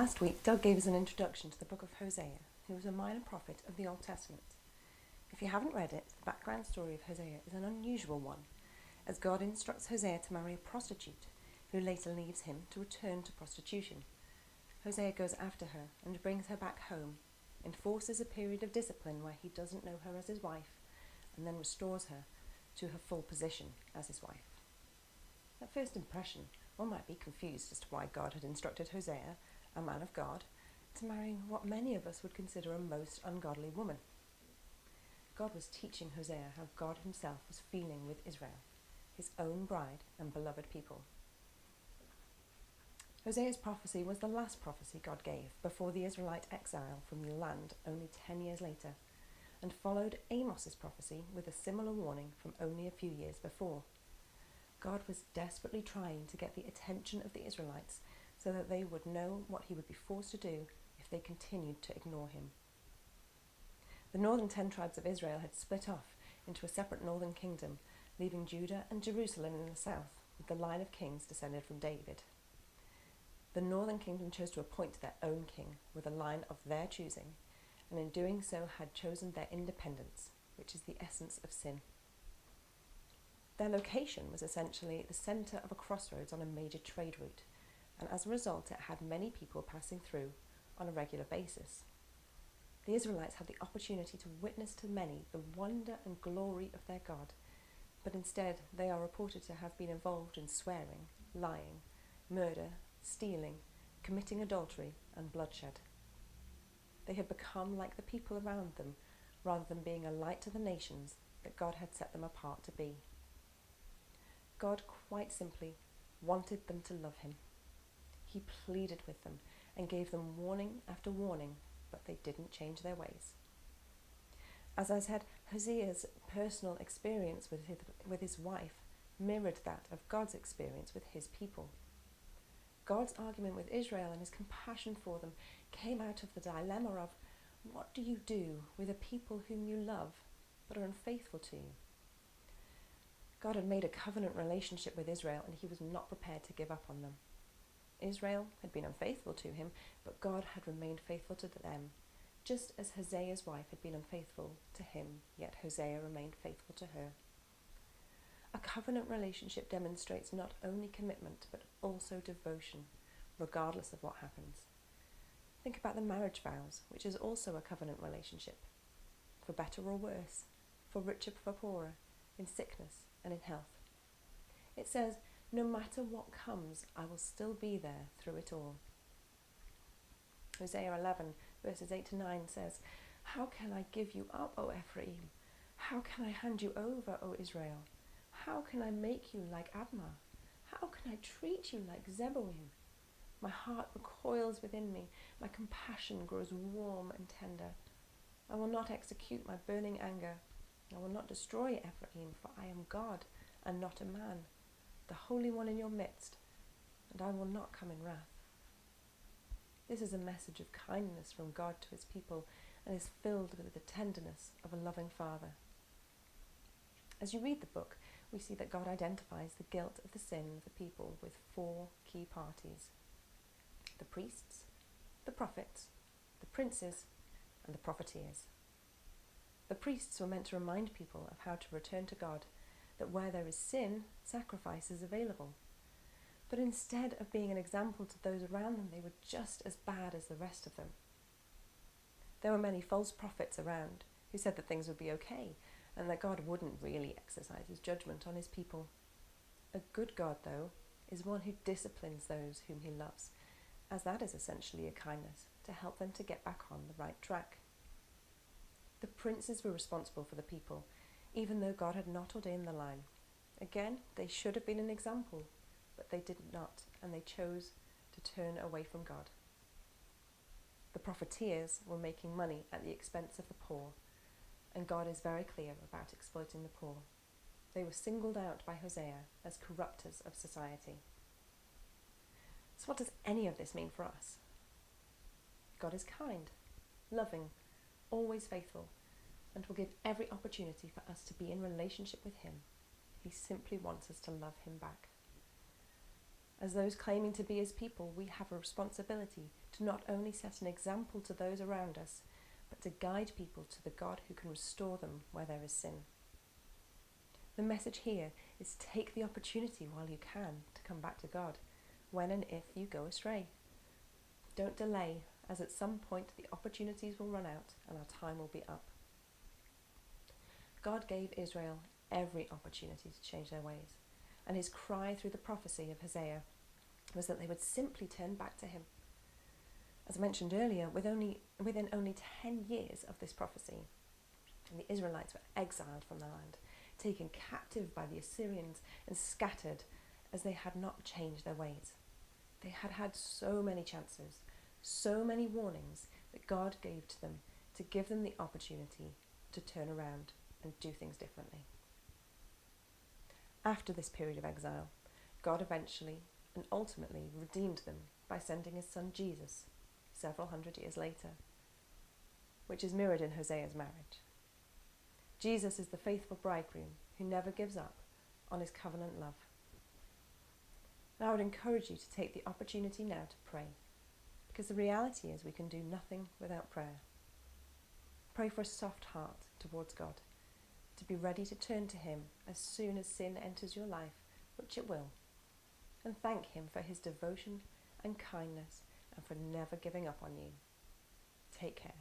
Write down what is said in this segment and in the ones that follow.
Last week, Doug gave us an introduction to the book of Hosea, who was a minor prophet of the Old Testament. If you haven't read it, the background story of Hosea is an unusual one, as God instructs Hosea to marry a prostitute, who later leaves him to return to prostitution. Hosea goes after her and brings her back home, enforces a period of discipline where he doesn't know her as his wife, and then restores her to her full position as his wife. At first impression, one might be confused as to why God had instructed Hosea, a man of God, to marry what many of us would consider a most ungodly woman. God was teaching Hosea how God himself was feeling with Israel, his own bride and beloved people. Hosea's prophecy was the last prophecy God gave before the Israelite exile from the land only 10 years later, and followed Amos's prophecy with a similar warning from only a few years before. God was desperately trying to get the attention of the Israelites so that they would know what he would be forced to do if they continued to ignore him. The northern 10 tribes of Israel had split off into a separate northern kingdom, leaving Judah and Jerusalem in the south, with the line of kings descended from David. The northern kingdom chose to appoint their own king with a line of their choosing, and in doing so had chosen their independence, which is the essence of sin. Their location was essentially the centre of a crossroads on a major trade route, and as a result it had many people passing through on a regular basis. The Israelites had the opportunity to witness to many the wonder and glory of their God, but instead they are reported to have been involved in swearing, lying, murder, stealing, committing adultery and bloodshed. They had become like the people around them, rather than being a light to the nations that God had set them apart to be. God quite simply wanted them to love him. He pleaded with them and gave them warning after warning, but they didn't change their ways. As I said, Hosea's personal experience with his wife mirrored that of God's experience with his people. God's argument with Israel and his compassion for them came out of the dilemma of, what do you do with a people whom you love but are unfaithful to you? God had made a covenant relationship with Israel, and he was not prepared to give up on them. Israel had been unfaithful to him, but God had remained faithful to them, just as Hosea's wife had been unfaithful to him, yet Hosea remained faithful to her. A covenant relationship demonstrates not only commitment, but also devotion, regardless of what happens. Think about the marriage vows, which is also a covenant relationship, for better or worse, for richer for poorer, in sickness and in health. It says, no matter what comes, I will still be there through it all. Hosea 11, verses 8 to 9 says, how can I give you up, O Ephraim? How can I hand you over, O Israel? How can I make you like Admah? How can I treat you like Zeboim? My heart recoils within me. My compassion grows warm and tender. I will not execute my burning anger. I will not destroy Ephraim, for I am God and not a man, the Holy One in your midst, and I will not come in wrath. This is a message of kindness from God to his people and is filled with the tenderness of a loving Father. As you read the book, we see that God identifies the guilt of the sin of the people with 4 key parties: the priests, the prophets, the princes, and the prophetess. The priests were meant to remind people of how to return to God, that where there is sin, sacrifice is available. But instead of being an example to those around them, they were just as bad as the rest of them. There were many false prophets around who said that things would be okay and that God wouldn't really exercise his judgment on his people. A good God, though, is one who disciplines those whom he loves, as that is essentially a kindness to help them to get back on the right track. The princes were responsible for the people, even though God had not ordained the line. Again, they should have been an example, but they did not, and they chose to turn away from God. The prophetess were making money at the expense of the poor, and God is very clear about exploiting the poor. They were singled out by Hosea as corrupters of society. So what does any of this mean for us? God is kind, loving, always faithful, and will give every opportunity for us to be in relationship with him. He simply wants us to love him back. As those claiming to be his people, we have a responsibility to not only set an example to those around us, but to guide people to the God who can restore them where there is sin. The message here is take the opportunity while you can to come back to God, when and if you go astray. Don't delay, as at some point the opportunities will run out and our time will be up. God gave Israel every opportunity to change their ways, and his cry through the prophecy of Hosea was that they would simply turn back to him. As I mentioned earlier, within only 10 years of this prophecy, the Israelites were exiled from the land, taken captive by the Assyrians and scattered as they had not changed their ways. They had had so many chances, so many warnings that God gave to them to give them the opportunity to turn around and do things differently. After this period of exile, God eventually and ultimately redeemed them by sending his son Jesus several hundred years later, which is mirrored in Hosea's marriage. Jesus is the faithful bridegroom who never gives up on his covenant love. And I would encourage you to take the opportunity now to pray, because the reality is we can do nothing without prayer. Pray for a soft heart towards God, to be ready to turn to him as soon as sin enters your life, which it will, and thank him for his devotion and kindness and for never giving up on you. Take care.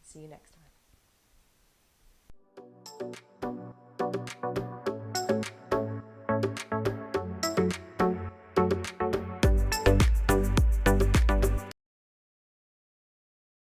See you next time.